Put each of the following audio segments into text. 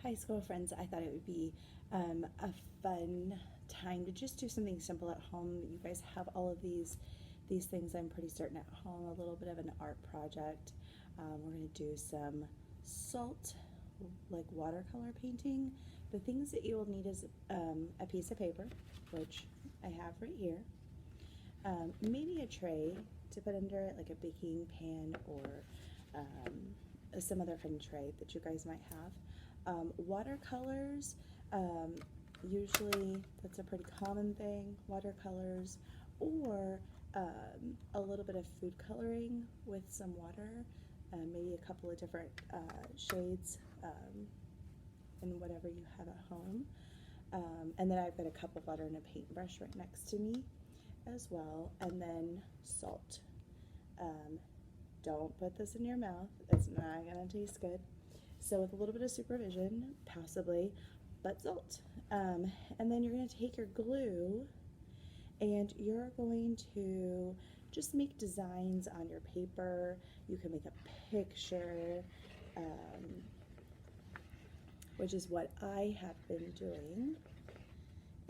High school friends, I thought it would be a fun time to just do something simple at home. You guys have all of these things, I'm pretty certain, at home. A little bit of an art project. We're going to do some salt, like watercolor painting. The things that you will need is a piece of paper, which I have right here. Maybe a tray to put under it, like a baking pan or some other kind of tray that you guys might have. Watercolors, usually that's a pretty common thing, watercolors, or a little bit of food coloring with some water, maybe a couple of different shades in whatever you have at home. And then I've got a cup of water and a paintbrush right next to me as well, and then salt. Don't put this in your mouth, it's not gonna taste good. So with a little bit of supervision, possibly, but salt. And then you're going to take your glue and you're going to just make designs on your paper. You can make a picture, which is what I have been doing,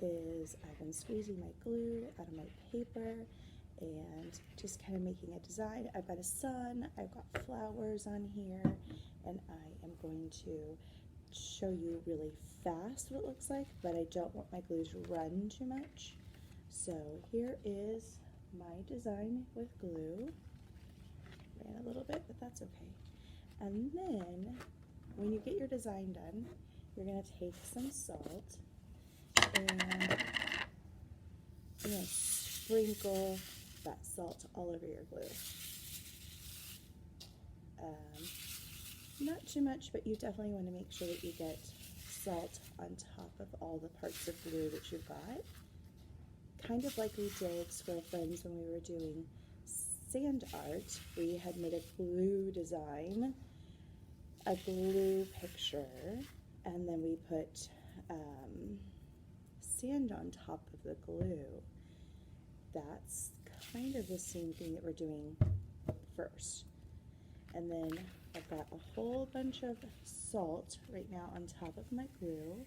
is I've been squeezing my glue out of my paper and just kind of making a design. I've got a sun, I've got flowers on here, and I am going to show you really fast what it looks like, but I don't want my glue to run too much. So here is my design with glue. Ran a little bit, but that's okay. And then when you get your design done, you're going to take some salt and you're going to sprinkle that salt all over your glue. Not too much, but you definitely want to make sure that you get salt on top of all the parts of glue that you've got. Kind of like we did, Squirrel Friends, when we were doing sand art. We had made a glue design, a glue picture, and then we put sand on top of the glue. That's kind of the same thing that we're doing first. And then I've got a whole bunch of salt right now on top of my glue,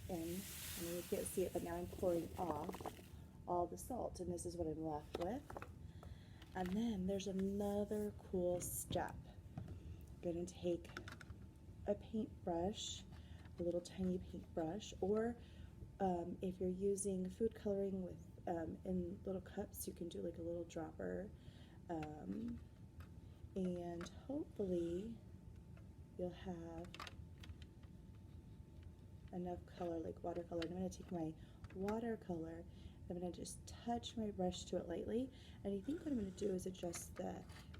and I mean, you can't see it, but now I'm pouring off all the salt, and this is what I'm left with. And then there's another cool step. I'm going to take a paintbrush, a little tiny paintbrush, or if you're using food coloring with in little cups, you can do like a little dropper, and hopefully you'll have enough color, like watercolor. I'm going to take my watercolor, I'm going to just touch my brush to it lightly, and I think what I'm going to do is adjust the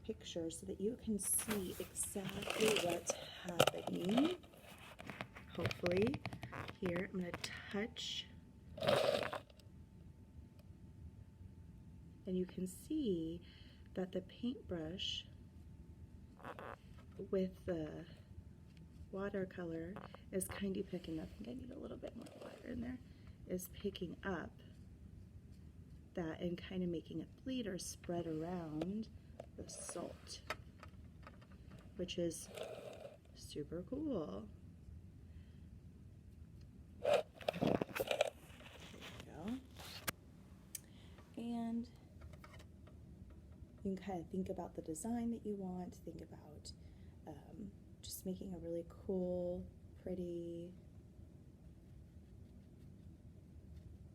picture so that you can see exactly what's happening. Hopefully. Here, I'm going to touch, and you can see that the paintbrush with the watercolor is kind of picking up. I think I need a little bit more water in there. Is picking up that and kind of making it bleed or spread around the salt, which is super cool. There we go. And you can kind of think about the design that you want, think about just making a really cool, pretty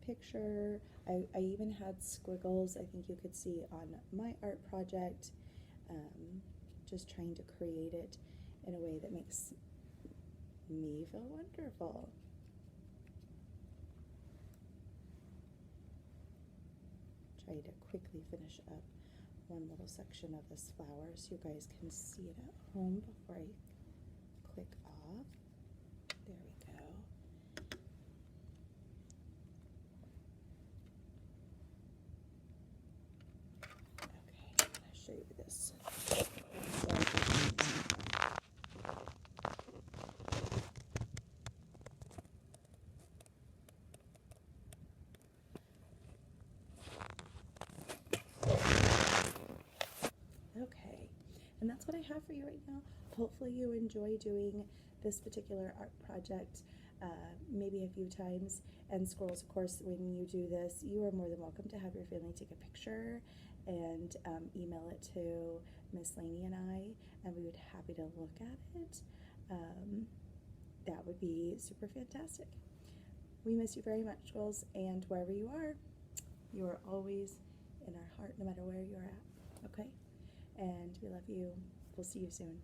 picture. I even had squiggles, I think you could see on my art project, just trying to create it in a way that makes me feel wonderful. Try to quickly finish up one little section of this flower so you guys can see it at home before I click off. There we go. Okay, I'm going to show you this. Okay, and that's what I have for you right now. Hopefully you enjoy doing this particular art project maybe a few times. And Squirrels, of course, when you do this, you are more than welcome to have your family take a picture and email it to Miss Laney and I, and we would be happy to look at it. That would be super fantastic. We miss you very much, Squirrels, and wherever you are always in our heart, no matter where you're at, okay? And we love you. We'll see you soon.